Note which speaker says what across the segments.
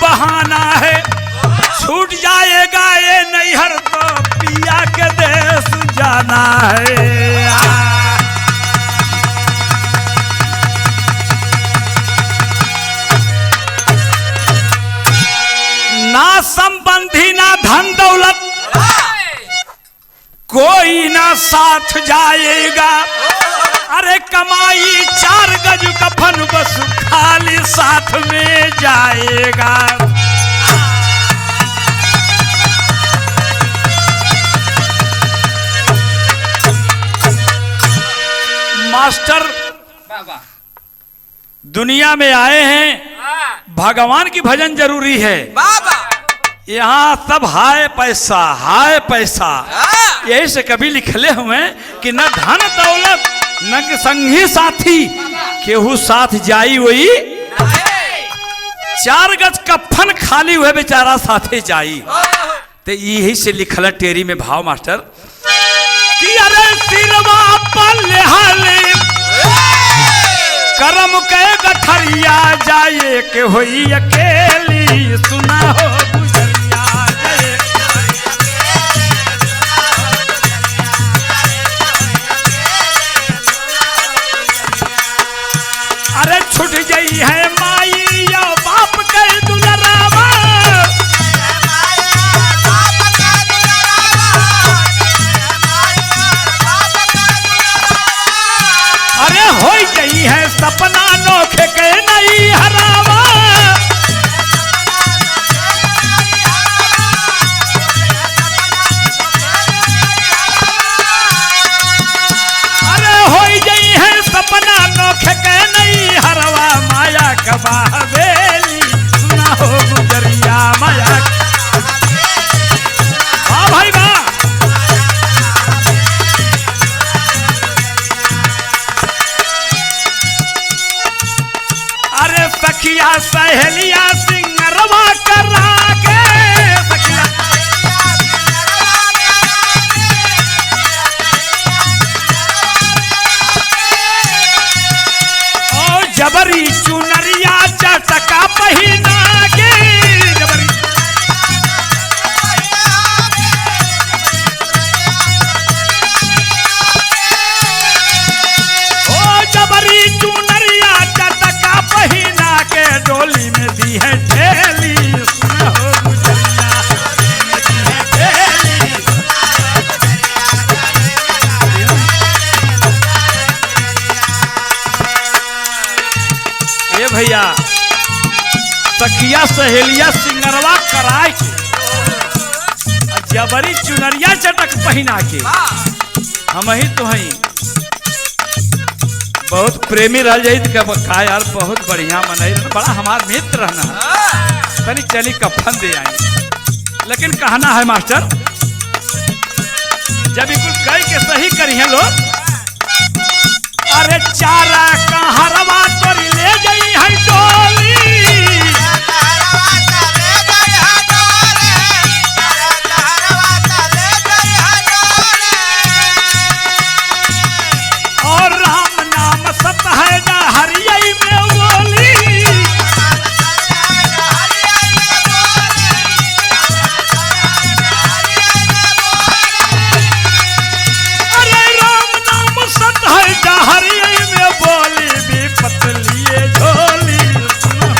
Speaker 1: बहाना है, छूट जाएगा ये नैहर तो पिया के देश जाना है। ना संबंधी ना धन दौलत कोई ना साथ जाएगा, अरे कमाई 4 गज कफन बस खाली साथ में जाएगा। मास्टर दुनिया में आए हैं, भगवान की भजन जरूरी है। यहाँ सब हाय पैसा, यही से कभी लिखले हुए कि न धन दौलत न संगी साथी केहू साथ जाई वही, 4 गज कफन खाली हुए बेचारा साथे जाई। तो यही से लिखल टेरी में भाव मास्टर कि अरे सिरवा पर लेहाले करम के गठरिया जाए के होई अकेली, सुना हो गुजरिया जाए। अरे छूट गई है माई या बाप के दुलरावा, अरे हो गई है सपना नोखे के नहीं हरावा। अरे हो गई है सपना नोखे के नहीं हरवा, माया कबा हवेली सुना हो गुजरिया माया। हाँ भाई वाह, अरे सखिया सहेलिया सिंगरवा करा के, सखिया ओ जबरी चुनरिया चटका पहिना के, जबरी ओ जबरी चुनरिया चटका पहिना के, डोली में दी है ढेली सुना हो गुजरिया दी है ढेली। ए भैया सखिया सहेलिया सिंगरवा कराए के, जबरी चुनरिया चटक पहिना के, हम ही तो हई बहुत प्रेमी रह जाई का यार, बहुत बढ़िया मनई, बड़ा हमार मित्र रहना, तनी चली कफन दे आई। लेकिन कहना है मास्टर जब बिल्कुल कह के सही करी है लोग, अरे चारा कहरवा तोरी ले गई है डोली, और राम नाम सत है ना हरियाई में बोली, अरे राम नाम सत है ना हरियाई में बोली, भी पतलिए झोली सुनो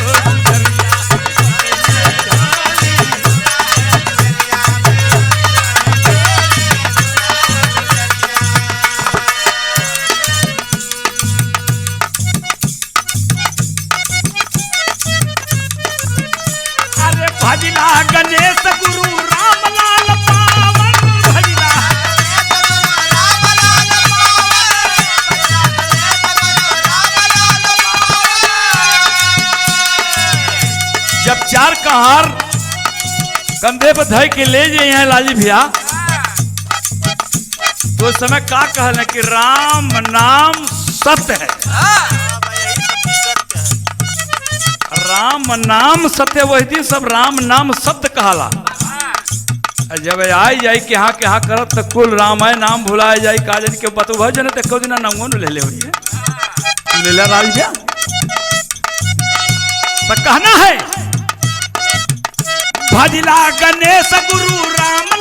Speaker 1: भजिला गणेश गुरु रामलाल पावन, भजिला जब 4 कहार कंधे पर धय के ले जाए हैं लाली भैया, तो उस समय का कहना कि राम नाम सत्य है, राम नाम सत्य, वही दिन सब राम नाम सत्य कहला। जब आई जाए कि हाँ करब तो कुल रामायण नाम भुलाए जाए, का जन के बतू जन तो दिन नंगो ले ले हुई है ले ला राज भैया। तो कहना है भजला गणेश गुरु राम